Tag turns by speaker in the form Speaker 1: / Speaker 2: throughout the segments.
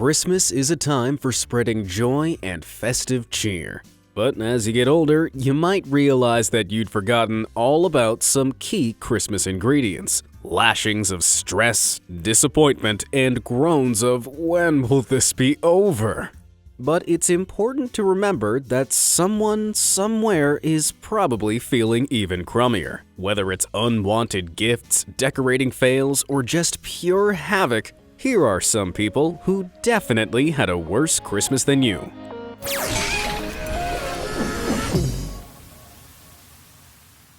Speaker 1: Christmas is a time for spreading joy and festive cheer. But as you get older, you might realize that you'd forgotten all about some key Christmas ingredients. Lashings of stress, disappointment, and groans of "when will this be over?" But it's important to remember that someone somewhere is probably feeling even crummier. Whether it's unwanted gifts, decorating fails, or just pure havoc, here are some people who definitely had a worse Christmas than you.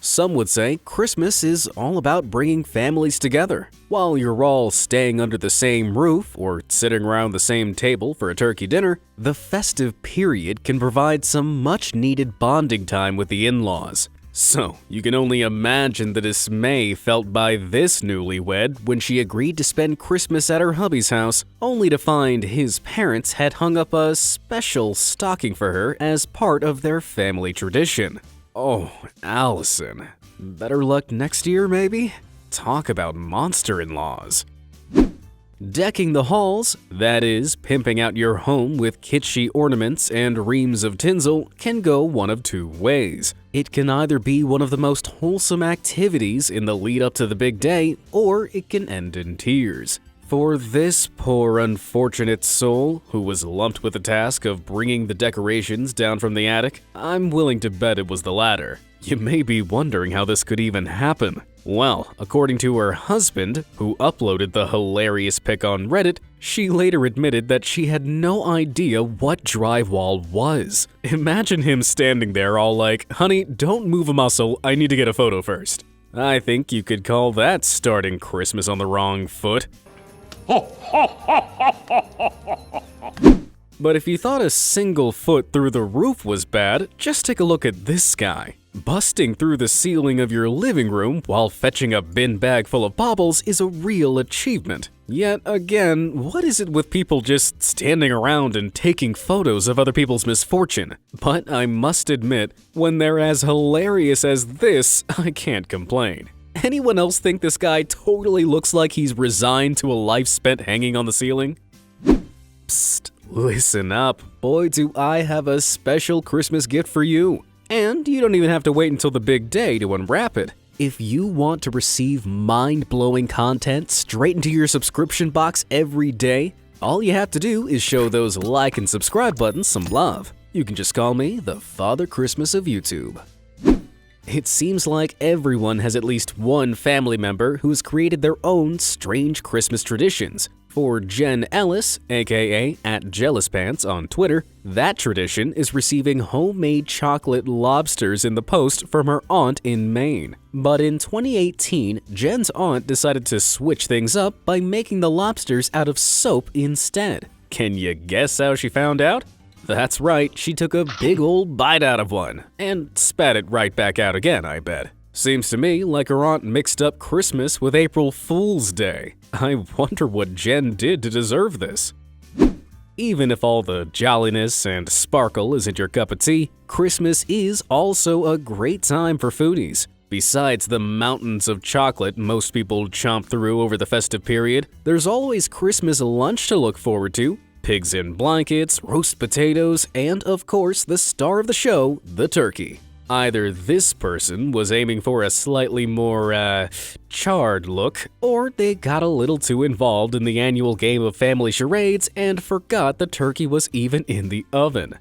Speaker 1: Some would say Christmas is all about bringing families together. While you're all staying under the same roof or sitting around the same table for a turkey dinner, the festive period can provide some much-needed bonding time with the in-laws. So, you can only imagine the dismay felt by this newlywed when she agreed to spend Christmas at her hubby's house, only to find his parents had hung up a special stocking for her as part of their family tradition. Oh, Allison. Better luck next year, maybe? Talk about monster-in-laws. Decking the halls, that is, pimping out your home with kitschy ornaments and reams of tinsel, can go one of two ways. It can either be one of the most wholesome activities in the lead up to the big day, or it can end in tears. For this poor unfortunate soul, who was lumped with the task of bringing the decorations down from the attic, I'm willing to bet it was the latter. You may be wondering how this could even happen. Well, according to her husband, who uploaded the hilarious pic on Reddit, she later admitted that she had no idea what drywall was. Imagine him standing there all like, "Honey, don't move a muscle, I need to get a photo first." I think you could call that starting Christmas on the wrong foot. But if you thought a single foot through the roof was bad, just take a look at this guy. Busting through the ceiling of your living room while fetching a bin bag full of baubles is a real achievement. Yet again, what is it with people just standing around and taking photos of other people's misfortune? But I must admit, when they're as hilarious as this, I can't complain. Anyone else think this guy totally looks like he's resigned to a life spent hanging on the ceiling? Psst, listen up. Boy, do I have a special Christmas gift for you. And you don't even have to wait until the big day to unwrap it. If you want to receive mind-blowing content straight into your subscription box every day, all you have to do is show those like and subscribe buttons some love. You can just call me the Father Christmas of YouTube. It seems like everyone has at least one family member who has created their own strange Christmas traditions. For Jen Ellis, aka @JealousPants on Twitter, that tradition is receiving homemade chocolate lobsters in the post from her aunt in Maine. But in 2018, Jen's aunt decided to switch things up by making the lobsters out of soap instead. Can you guess how she found out? That's right, she took a big old bite out of one, and spat it right back out again, I bet. Seems to me like her aunt mixed up Christmas with April Fool's Day. I wonder what Jen did to deserve this. Even if all the jolliness and sparkle isn't your cup of tea, Christmas is also a great time for foodies. Besides the mountains of chocolate most people chomp through over the festive period, there's always Christmas lunch to look forward to. Pigs in blankets, roast potatoes, and of course the star of the show, the turkey. Either this person was aiming for a slightly more, charred look, or they got a little too involved in the annual game of family charades and forgot the turkey was even in the oven.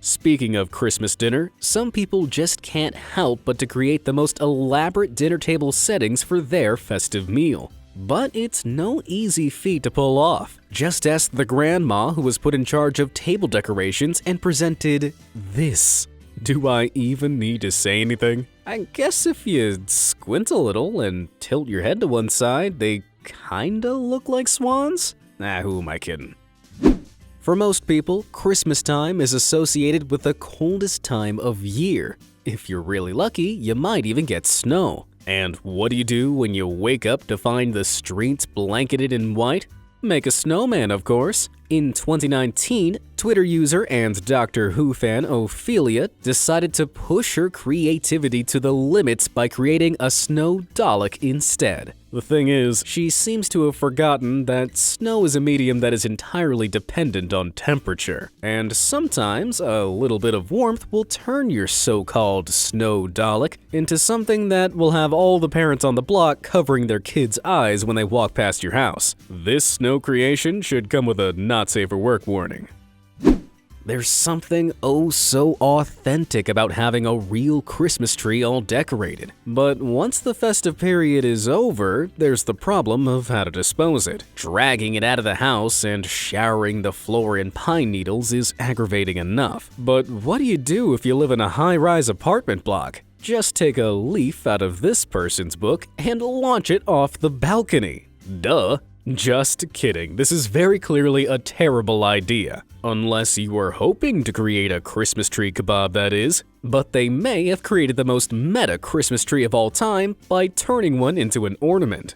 Speaker 1: Speaking of Christmas dinner, some people just can't help but to create the most elaborate dinner table settings for their festive meal. But it's no easy feat to pull off. Just ask the grandma who was put in charge of table decorations and presented this. Do I even need to say anything? I guess if you squint a little and tilt your head to one side, they kinda look like swans? Who am I kidding? For most people, Christmas time is associated with the coldest time of year. If you're really lucky, you might even get snow. And what do you do when you wake up to find the streets blanketed in white? Make a snowman, of course. In 2019, Twitter user and Doctor Who fan Ophelia decided to push her creativity to the limits by creating a snow Dalek instead. The thing is, she seems to have forgotten that snow is a medium that is entirely dependent on temperature, and sometimes a little bit of warmth will turn your so-called snow Dalek into something that will have all the parents on the block covering their kids' eyes when they walk past your house. This snow creation should come with a not safe for work warning. There's something oh so authentic about having a real Christmas tree all decorated. But once the festive period is over, there's the problem of how to dispose it. Dragging it out of the house and showering the floor in pine needles is aggravating enough. But what do you do if you live in a high-rise apartment block? Just take a leaf out of this person's book and launch it off the balcony. Duh. Just kidding, this is very clearly a terrible idea. Unless you were hoping to create a Christmas tree kebab, that is. But they may have created the most meta Christmas tree of all time by turning one into an ornament.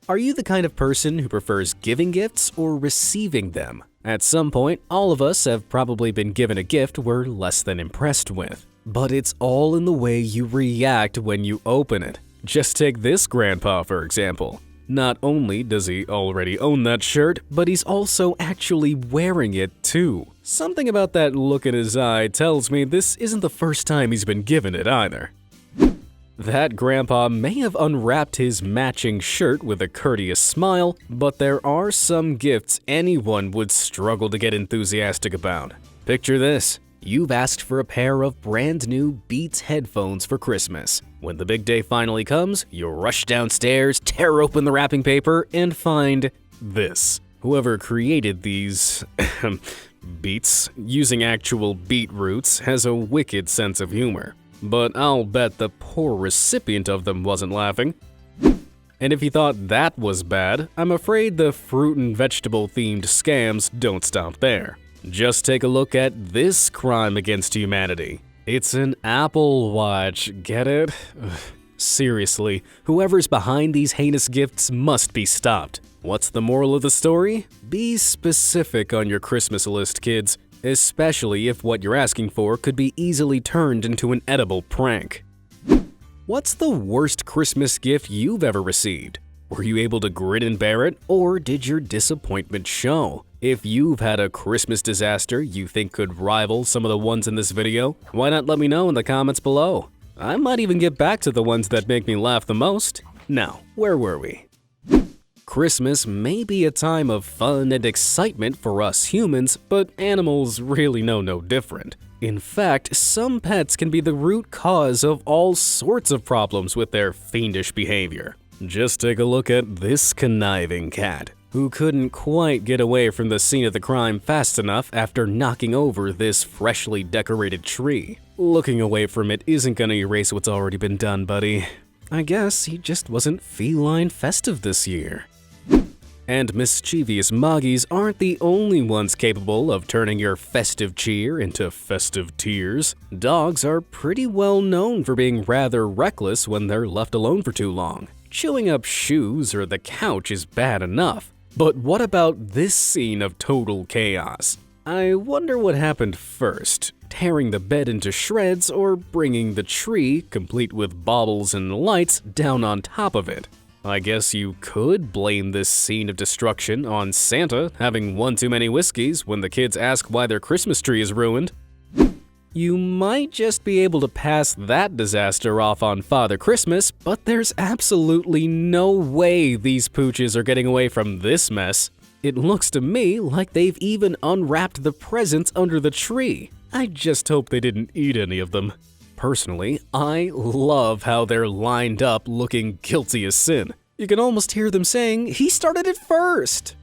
Speaker 1: Are you the kind of person who prefers giving gifts or receiving them? At some point, all of us have probably been given a gift we're less than impressed with. But it's all in the way you react when you open it. Just take this grandpa, for example. Not only does he already own that shirt, but he's also actually wearing it too. Something about that look in his eye tells me this isn't the first time he's been given it either. That grandpa may have unwrapped his matching shirt with a courteous smile, but there are some gifts anyone would struggle to get enthusiastic about. Picture this. You've asked for a pair of brand new Beats headphones for Christmas. When the big day finally comes, you rush downstairs, tear open the wrapping paper, and find this. Whoever created these Beats using actual beetroots has a wicked sense of humor. But I'll bet the poor recipient of them wasn't laughing. And if you thought that was bad, I'm afraid the fruit and vegetable themed scams don't stop there. Just take a look at this crime against humanity. It's an Apple Watch, get it? Ugh. Seriously, whoever's behind these heinous gifts must be stopped. What's the moral of the story? Be specific on your Christmas list, kids, especially if what you're asking for could be easily turned into an edible prank. What's the worst Christmas gift you've ever received? Were you able to grin and bear it, or did your disappointment show? If you've had a Christmas disaster you think could rival some of the ones in this video, why not let me know in the comments below? I might even get back to the ones that make me laugh the most. Now, where were we? Christmas may be a time of fun and excitement for us humans, but animals really know no different. In fact, some pets can be the root cause of all sorts of problems with their fiendish behavior. Just take a look at this conniving cat, who couldn't quite get away from the scene of the crime fast enough after knocking over this freshly decorated tree. Looking away from it isn't gonna erase what's already been done, buddy. I guess he just wasn't feline festive this year. And mischievous Moggies aren't the only ones capable of turning your festive cheer into festive tears. Dogs are pretty well known for being rather reckless when they're left alone for too long. Chewing up shoes or the couch is bad enough. But what about this scene of total chaos? I wonder what happened first, tearing the bed into shreds or bringing the tree, complete with baubles and lights, down on top of it. I guess you could blame this scene of destruction on Santa having one too many whiskeys when the kids ask why their Christmas tree is ruined. You might just be able to pass that disaster off on Father Christmas, but there's absolutely no way these pooches are getting away from this mess. It looks to me like they've even unwrapped the presents under the tree. I just hope they didn't eat any of them. Personally, I love how they're lined up looking guilty as sin. You can almost hear them saying, "He started it first."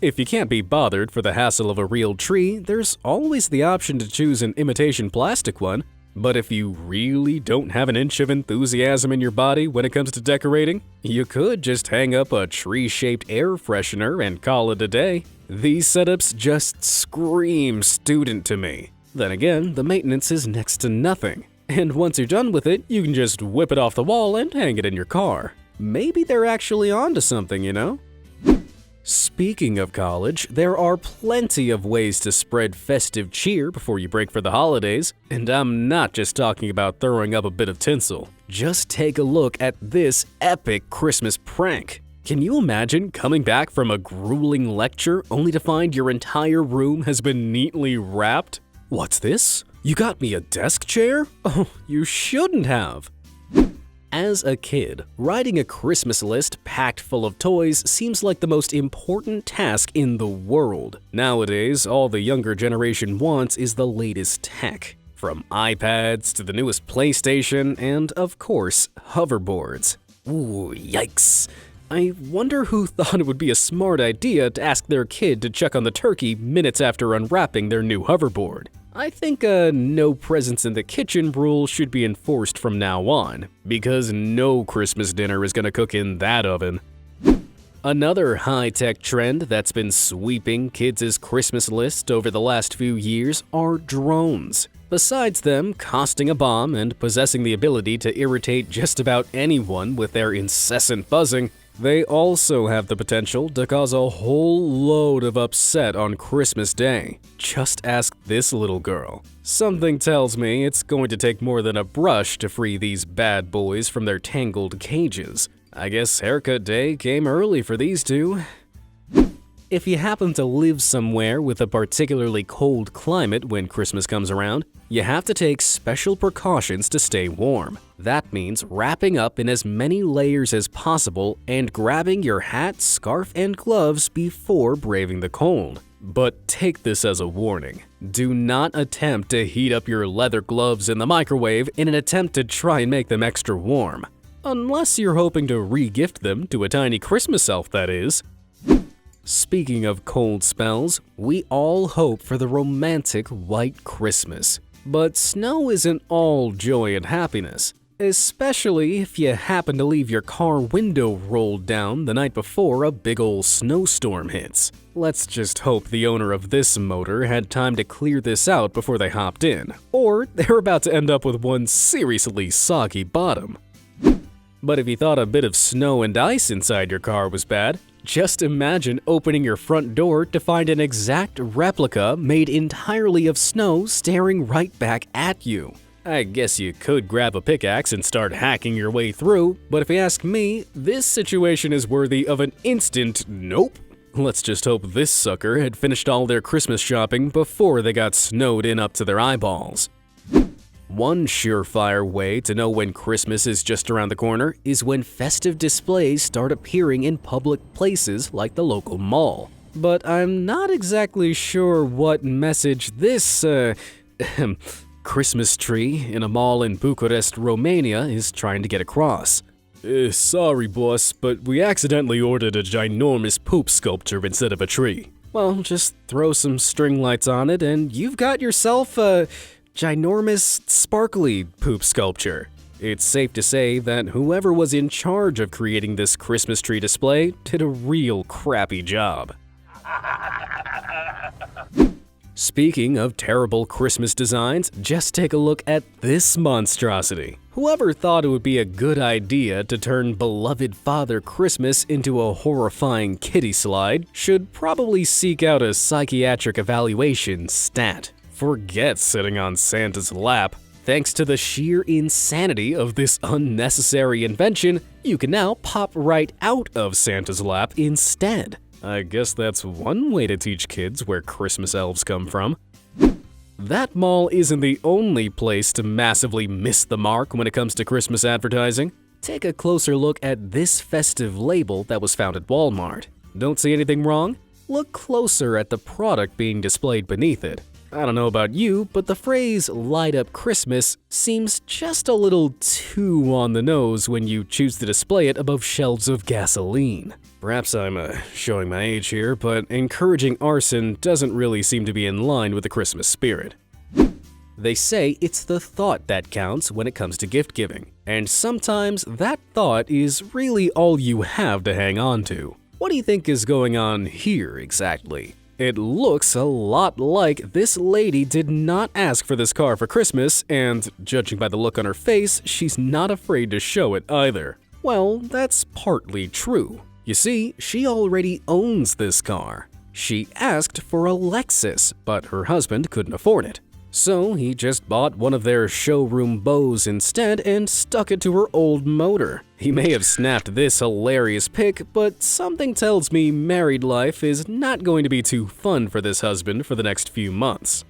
Speaker 1: If you can't be bothered for the hassle of a real tree, there's always the option to choose an imitation plastic one. But if you really don't have an inch of enthusiasm in your body when it comes to decorating, you could just hang up a tree-shaped air freshener and call it a day. These setups just scream student to me. Then again, the maintenance is next to nothing. And once you're done with it, you can just whip it off the wall and hang it in your car. Maybe they're actually onto something, you know? Speaking of college, there are plenty of ways to spread festive cheer before you break for the holidays, and I'm not just talking about throwing up a bit of tinsel. Just take a look at this epic Christmas prank. Can you imagine coming back from a grueling lecture only to find your entire room has been neatly wrapped? What's this? You got me a desk chair? Oh, you shouldn't have. As a kid, writing a Christmas list packed full of toys seems like the most important task in the world. Nowadays, all the younger generation wants is the latest tech, from iPads to the newest PlayStation and, of course, hoverboards. Ooh, yikes. I wonder who thought it would be a smart idea to ask their kid to check on the turkey minutes after unwrapping their new hoverboard. I think a no presents in the kitchen rule should be enforced from now on, because no Christmas dinner is gonna cook in that oven. Another high-tech trend that's been sweeping kids' Christmas list over the last few years are drones. Besides them costing a bomb and possessing the ability to irritate just about anyone with their incessant buzzing, they also have the potential to cause a whole load of upset on Christmas Day. Just ask this little girl. Something tells me it's going to take more than a brush to free these bad boys from their tangled cages. I guess haircut day came early for these two. If you happen to live somewhere with a particularly cold climate when Christmas comes around, you have to take special precautions to stay warm. That means wrapping up in as many layers as possible and grabbing your hat, scarf, and gloves before braving the cold. But take this as a warning. Do not attempt to heat up your leather gloves in the microwave in an attempt to try and make them extra warm. Unless you're hoping to re-gift them to a tiny Christmas elf, that is. Speaking of cold spells, we all hope for the romantic white Christmas. But snow isn't all joy and happiness, especially if you happen to leave your car window rolled down the night before a big ol' snowstorm hits. Let's just hope the owner of this motor had time to clear this out before they hopped in, or they're about to end up with one seriously soggy bottom. But if you thought a bit of snow and ice inside your car was bad, just imagine opening your front door to find an exact replica made entirely of snow staring right back at you. I guess you could grab a pickaxe and start hacking your way through, but if you ask me, this situation is worthy of an instant nope. Let's just hope this sucker had finished all their Christmas shopping before they got snowed in up to their eyeballs. One surefire way to know when Christmas is just around the corner is when festive displays start appearing in public places like the local mall. But I'm not exactly sure what message this, Christmas tree in a mall in Bucharest, Romania is trying to get across. Sorry boss, but we accidentally ordered a ginormous poop sculpture instead of a tree. Well, just throw some string lights on it and you've got yourself a ginormous, sparkly poop sculpture. It's safe to say that whoever was in charge of creating this Christmas tree display did a real crappy job. Speaking of terrible Christmas designs, just take a look at this monstrosity. Whoever thought it would be a good idea to turn beloved Father Christmas into a horrifying kiddie slide should probably seek out a psychiatric evaluation stat. Forget sitting on Santa's lap. Thanks to the sheer insanity of this unnecessary invention, you can now pop right out of Santa's lap instead. I guess that's one way to teach kids where Christmas elves come from. That mall isn't the only place to massively miss the mark when it comes to Christmas advertising. Take a closer look at this festive label that was found at Walmart. Don't see anything wrong? Look closer at the product being displayed beneath it. I don't know about you, but the phrase "light up Christmas" seems just a little too on the nose when you choose to display it above shelves of gasoline. Perhaps I'm showing my age here, but encouraging arson doesn't really seem to be in line with the Christmas spirit. They say it's the thought that counts when it comes to gift giving, and sometimes that thought is really all you have to hang on to. What do you think is going on here exactly? It looks a lot like this lady did not ask for this car for Christmas, and judging by the look on her face, she's not afraid to show it either. Well, that's partly true. You see, she already owns this car. She asked for a Lexus, but her husband couldn't afford it. So he just bought one of their showroom Bows instead and stuck it to her old motor. He may have snapped this hilarious pic, but something tells me married life is not going to be too fun for this husband for the next few months.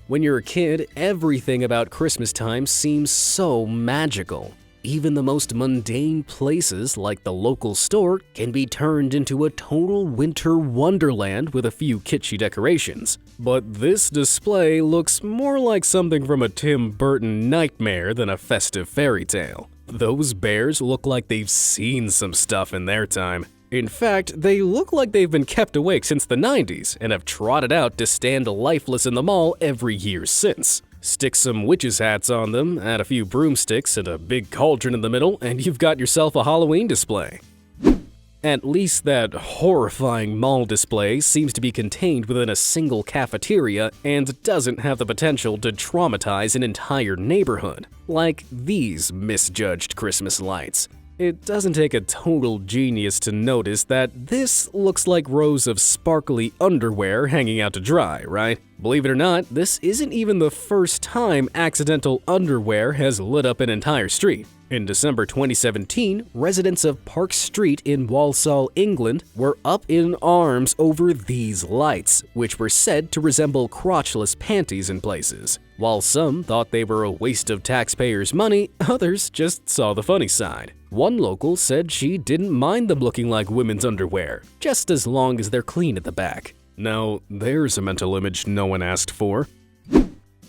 Speaker 1: When you're a kid, everything about Christmas time seems so magical. Even the most mundane places like the local store can be turned into a total winter wonderland with a few kitschy decorations. But this display looks more like something from a Tim Burton nightmare than a festive fairy tale. Those bears look like they've seen some stuff in their time. In fact, they look like they've been kept awake since the 90s and have trotted out to stand lifeless in the mall every year since. Stick some witches' hats on them, add a few broomsticks and a big cauldron in the middle, and you've got yourself a Halloween display. At least that horrifying mall display seems to be contained within a single cafeteria and doesn't have the potential to traumatize an entire neighborhood, like these misjudged Christmas lights. It doesn't take a total genius to notice that this looks like rows of sparkly underwear hanging out to dry, right? Believe it or not, this isn't even the first time accidental underwear has lit up an entire street. In December 2017, residents of Park Street in Walsall, England, were up in arms over these lights, which were said to resemble crotchless panties in places. While some thought they were a waste of taxpayers' money, others just saw the funny side. One local said she didn't mind them looking like women's underwear, just as long as they're clean at the back. Now, there's a mental image no one asked for.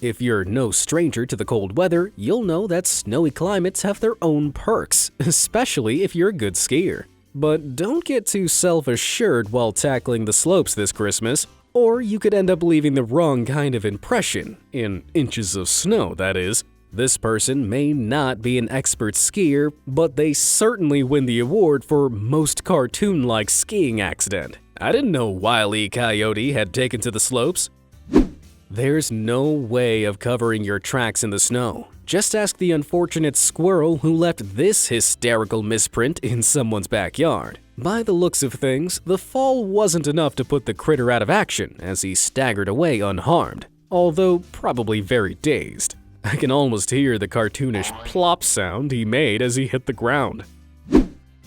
Speaker 1: If you're no stranger to the cold weather, you'll know that snowy climates have their own perks, especially if you're a good skier. But don't get too self-assured while tackling the slopes this Christmas, or you could end up leaving the wrong kind of impression, in inches of snow, that is. This person may not be an expert skier, but they certainly win the award for most cartoon-like skiing accident. I didn't know Wile E. Coyote had taken to the slopes. There's no way of covering your tracks in the snow. Just ask the unfortunate squirrel who left this hysterical misprint in someone's backyard. By the looks of things, the fall wasn't enough to put the critter out of action as he staggered away unharmed, although probably very dazed. I can almost hear the cartoonish plop sound he made as he hit the ground.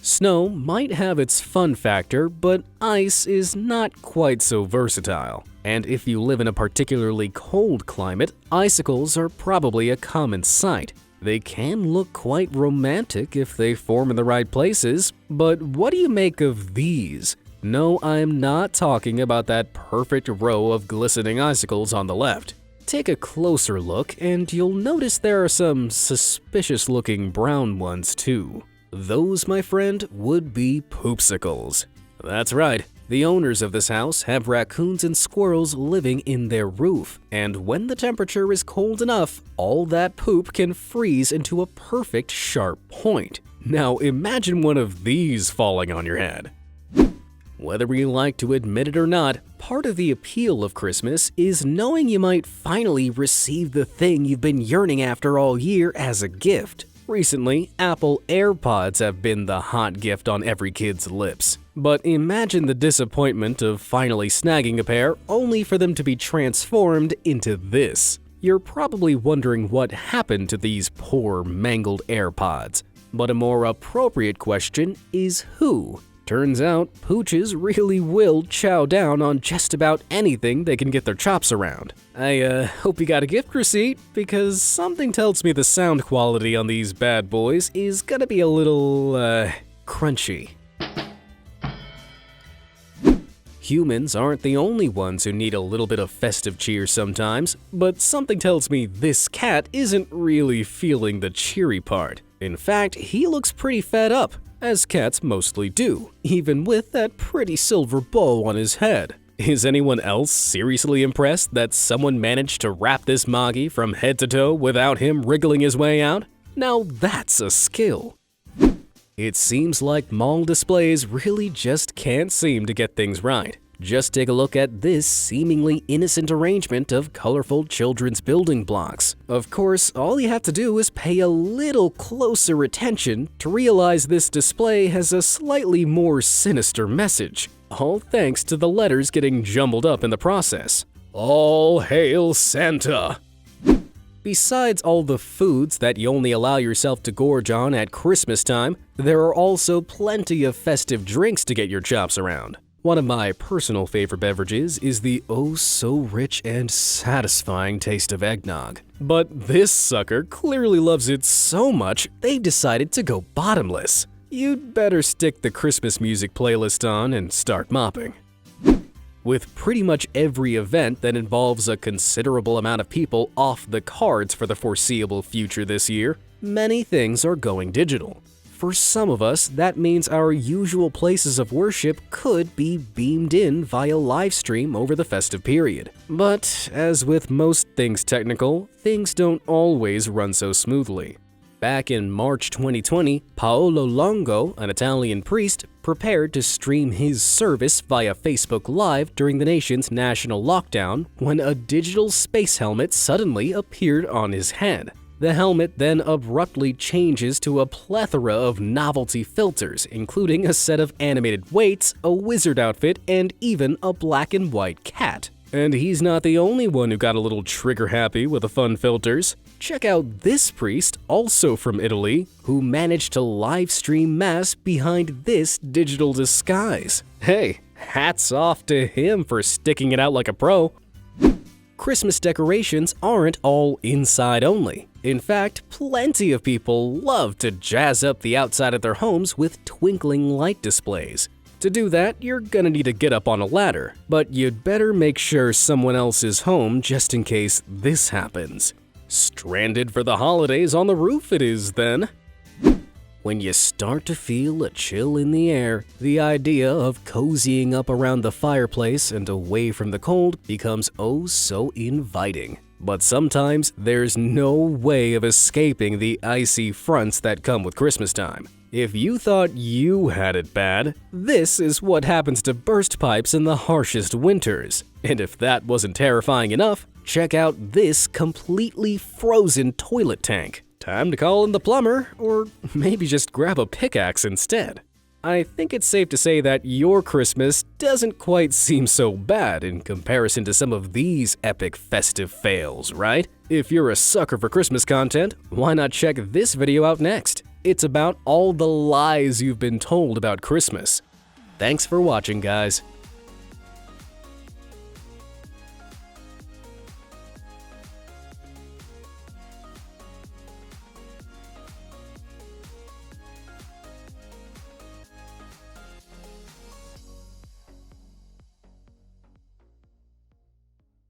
Speaker 1: Snow might have its fun factor, but ice is not quite so versatile. And if you live in a particularly cold climate, icicles are probably a common sight. They can look quite romantic if they form in the right places, but what do you make of these? No, I'm not talking about that perfect row of glistening icicles on the left. Take a closer look and you'll notice there are some suspicious-looking brown ones too. Those, my friend, would be poopsicles. That's right. The owners of this house have raccoons and squirrels living in their roof, and when the temperature is cold enough, all that poop can freeze into a perfect sharp point. Now imagine one of these falling on your head. Whether we like to admit it or not, part of the appeal of Christmas is knowing you might finally receive the thing you've been yearning after all year as a gift. Recently, Apple AirPods have been the hot gift on every kid's lips. But imagine the disappointment of finally snagging a pair only for them to be transformed into this. You're probably wondering what happened to these poor, mangled AirPods. But a more appropriate question is who? Turns out, pooches really will chow down on just about anything they can get their chops around. I hope you got a gift receipt, because something tells me the sound quality on these bad boys is gonna be a little, crunchy. Humans aren't the only ones who need a little bit of festive cheer sometimes, but something tells me this cat isn't really feeling the cheery part. In fact, he looks pretty fed up, as cats mostly do, even with that pretty silver bow on his head. Is anyone else seriously impressed that someone managed to wrap this Moggy from head to toe without him wriggling his way out? Now that's a skill. It seems like mall displays really just can't seem to get things right. Just take a look at this seemingly innocent arrangement of colorful children's building blocks. Of course, all you have to do is pay a little closer attention to realize this display has a slightly more sinister message, all thanks to the letters getting jumbled up in the process. All hail Santa! Besides all the foods that you only allow yourself to gorge on at Christmas time, there are also plenty of festive drinks to get your chops around. One of my personal favorite beverages is the oh-so-rich and satisfying taste of eggnog. But this sucker clearly loves it so much, they've decided to go bottomless. You'd better stick the Christmas music playlist on and start mopping. With pretty much every event that involves a considerable amount of people off the cards for the foreseeable future this year, many things are going digital. For some of us, that means our usual places of worship could be beamed in via live stream over the festive period. But as with most things technical, things don't always run so smoothly. Back in March 2020, Paolo Longo, an Italian priest, prepared to stream his service via Facebook Live during the nation's national lockdown when a digital space helmet suddenly appeared on his head. The helmet then abruptly changes to a plethora of novelty filters, including a set of animated weights, a wizard outfit, and even a black and white cat. And he's not the only one who got a little trigger-happy with the fun filters. Check out this priest, also from Italy, who managed to live stream Mass behind this digital disguise. Hey, hats off to him for sticking it out like a pro. Christmas decorations aren't all inside only. In fact, plenty of people love to jazz up the outside of their homes with twinkling light displays. To do that, you're gonna need to get up on a ladder, but you'd better make sure someone else is home just in case this happens. Stranded for the holidays on the roof it is then. When you start to feel a chill in the air, the idea of cozying up around the fireplace and away from the cold becomes oh so inviting. But sometimes there's no way of escaping the icy fronts that come with Christmas time. If you thought you had it bad, this is what happens to burst pipes in the harshest winters. And if that wasn't terrifying enough, check out this completely frozen toilet tank. Time to call in the plumber, or maybe just grab a pickaxe instead. I think it's safe to say that your Christmas doesn't quite seem so bad in comparison to some of these epic festive fails, right? If you're a sucker for Christmas content, why not check this video out next? It's about all the lies you've been told about Christmas. Thanks for watching, guys.